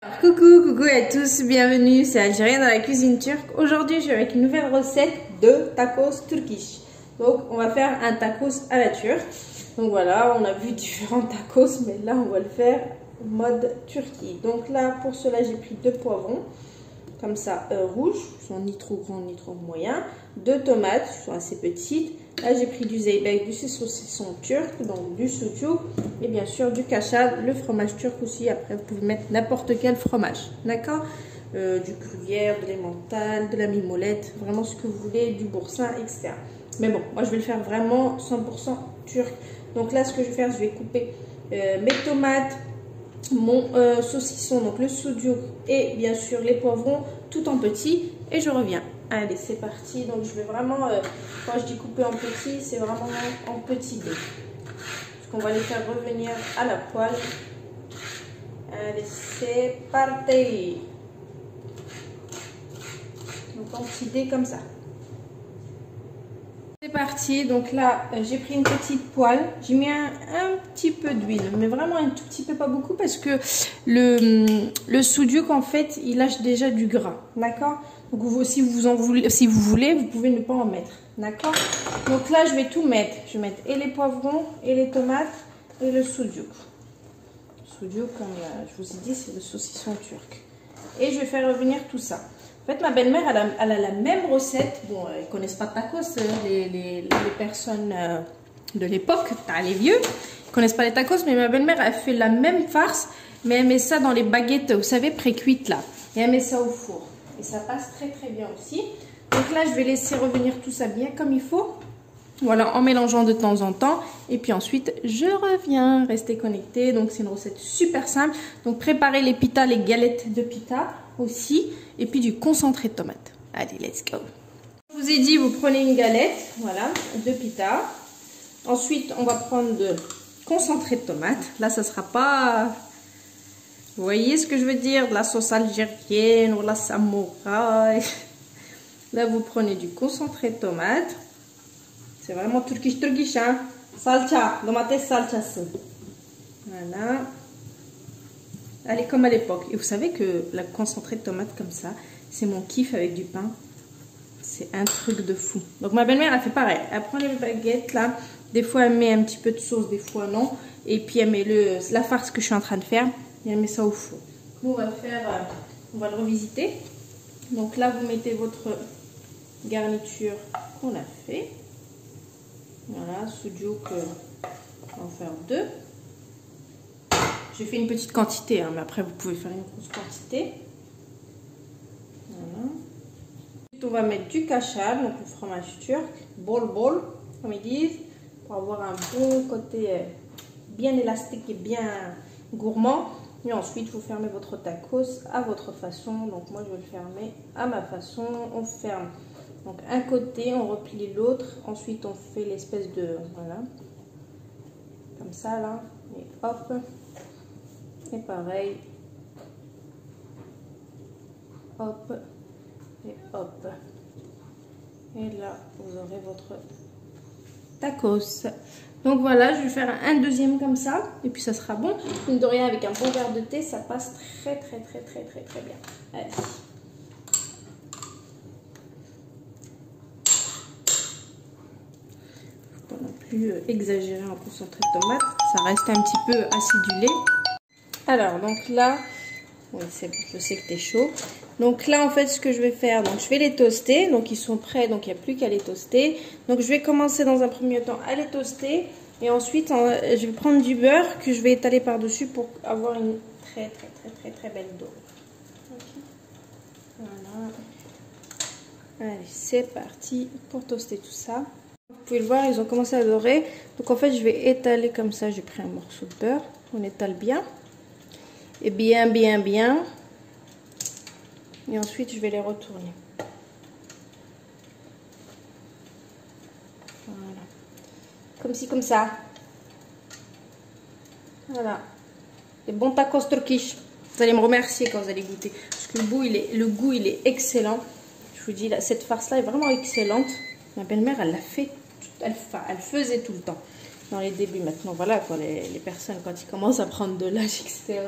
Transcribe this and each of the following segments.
Coucou à tous, bienvenue, c'est Algérien dans la cuisine turque. Aujourd'hui, je suis avec une nouvelle recette de tacos turkish. Donc, on va faire un tacos à la turque. Donc voilà, on a vu différents tacos, mais là, on va le faire mode Turquie. Donc là, pour cela, j'ai pris 2 poivrons, comme ça, rouges, ils sont ni trop grands ni trop moyens. 2 tomates, ils sont assez petites. Là, j'ai pris du zeybek, du saucisson turc, donc du sucuk et bien sûr du kachab, le fromage turc aussi. Après, vous pouvez mettre n'importe quel fromage, d'accord, du gruyère, de l'emmental, de la mimolette, vraiment ce que vous voulez, du boursin, etc. Mais bon, moi, je vais le faire vraiment 100% turc. Donc là, ce que je vais faire, je vais couper mes tomates, mon saucisson, donc le sucuk et bien sûr les poivrons, tout en petits, et je reviens. Allez, c'est parti. Donc je vais vraiment, quand je dis couper en petits, c'est vraiment en petits dés. Parce qu'on va les faire revenir à la poêle. Allez, c'est parti. Donc en petits dés comme ça. C'est parti. Donc là, j'ai pris une petite poêle. J'ai mis un petit peu d'huile, mais vraiment un tout petit peu, pas beaucoup, parce que le sucuk, en fait, il lâche déjà du gras. D'accord? Donc vous, si vous voulez, vous pouvez ne pas en mettre. D'accord? Donc là, je vais tout mettre. Je vais mettre et les poivrons, et les tomates, et le sucuk. Le sucuk, comme je vous ai dit, c'est le saucisson turc. Et je vais faire revenir tout ça. En fait, ma belle-mère, elle a la même recette. Bon, ils ne connaissent pas de tacos, les personnes de l'époque, les vieux. Ils ne connaissent pas les tacos, mais ma belle-mère a fait la même farce, mais elle met ça dans les baguettes, vous savez, pré-cuites là. Et elle met ça au four. Et ça passe très très bien aussi. Donc là, je vais laisser revenir tout ça bien comme il faut. Voilà, en mélangeant de temps en temps. Et puis ensuite, je reviens. Restez connectés. Donc c'est une recette super simple. Donc préparez les pitas, les galettes de pita aussi. Et puis du concentré de tomate. Allez, let's go. Je vous ai dit, vous prenez une galette, voilà, de pita. Ensuite, on va prendre de concentré de tomate. Là, ça sera pas... Vous voyez ce que je veux dire? De la sauce algérienne ou la samouraï. Là, vous prenez du concentré de tomate. C'est vraiment turkish, hein? Salça, tomate salça. Voilà. Allez, comme à l'époque. Et vous savez que la concentré de tomate comme ça, c'est mon kiff avec du pain. C'est un truc de fou. Donc, ma belle-mère, elle fait pareil. Elle prend les baguettes, là. Des fois, elle met un petit peu de sauce, des fois, non. Et puis, elle met la farce que je suis en train de faire. Et elle met ça au four. Nous, on va le revisiter. Donc là, vous mettez votre garniture qu'on a fait. Voilà, sucuk, on va en faire 2. J'ai fait une petite quantité, hein, mais après, vous pouvez faire une grosse quantité. Voilà. Ensuite, on va mettre du kachab, donc le fromage turc, bol, comme ils disent, pour avoir un bon côté bien élastique et bien gourmand. Et ensuite, vous fermez votre tacos à votre façon. Donc, moi, je vais le fermer à ma façon. On ferme. Donc, un côté, on replie l'autre. Ensuite, on fait l'espèce de... Voilà. Comme ça, là. Et hop. Et pareil. Hop. Et hop. Et là, vous aurez votre tacos. Donc voilà, je vais faire un deuxième comme ça. Et puis ça sera bon. Mine de rien, avec un bon verre de thé, ça passe très bien. Allez. Faut pas non plus exagérer en concentré de tomate. Ça reste un petit peu acidulé. Alors, donc là... Oui, c'est bon, je sais que t'es chaud. Donc là, en fait, ce que je vais faire, donc je vais les toaster. Donc ils sont prêts, donc il n'y a plus qu'à les toaster. Donc je vais commencer dans un premier temps à les toaster. Et ensuite, je vais prendre du beurre que je vais étaler par-dessus pour avoir une très belle dorure. Okay. Voilà. Allez, c'est parti pour toaster tout ça. Vous pouvez le voir, ils ont commencé à dorer. Donc en fait, je vais étaler comme ça. J'ai pris un morceau de beurre. On étale bien. Et bien. Et ensuite, je vais les retourner. Voilà. Comme ci, comme ça. Voilà. Les bons tacos turkish. Vous allez me remercier quand vous allez goûter. Parce que le goût, il est excellent. Je vous dis, là, cette farce-là est vraiment excellente. Ma belle-mère, elle l'a fait. Elle faisait tout le temps. Dans les débuts, maintenant, voilà, quoi, les personnes, quand ils commencent à prendre de l'âge, etc.,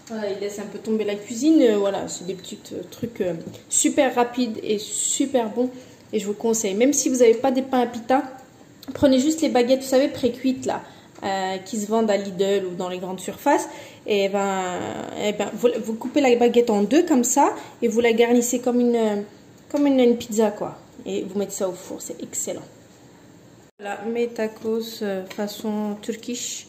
Voilà, il laisse un peu tomber la cuisine. Voilà, c'est des petits trucs super rapides et super bons. Et je vous conseille, même si vous n'avez pas des pains à pita, prenez juste les baguettes, vous savez, pré-cuites là, qui se vendent à Lidl ou dans les grandes surfaces. Et vous coupez la baguette en deux comme ça et vous la garnissez comme une pizza quoi. Et vous mettez ça au four, c'est excellent. Voilà, mes tacos façon turkish.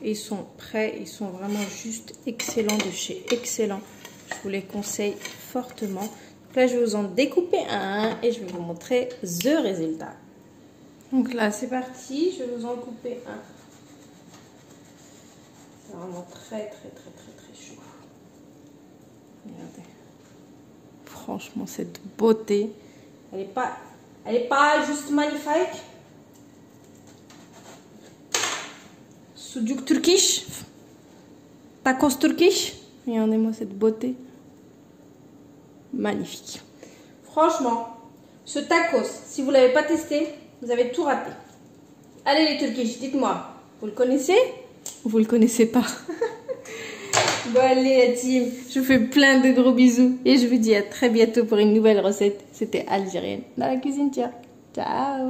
Ils sont prêts, ils sont vraiment juste excellents de chez Excellent. Je vous les conseille fortement. Donc là, je vais vous en découper un et je vais vous montrer le résultat. Donc là, c'est parti, je vais vous en couper un. C'est vraiment très chaud. Regardez. Franchement, cette beauté, elle est pas juste magnifique. Sucuk turkish, tacos turkish. Regardez-moi cette beauté. Magnifique. Franchement, ce tacos, si vous ne l'avez pas testé, vous avez tout raté. Allez les turkish, dites-moi, vous le connaissez ou vous le connaissez pas? Bon allez la team, je vous fais plein de gros bisous et je vous dis à très bientôt pour une nouvelle recette. C'était Algérienne dans la cuisine turque. Ciao.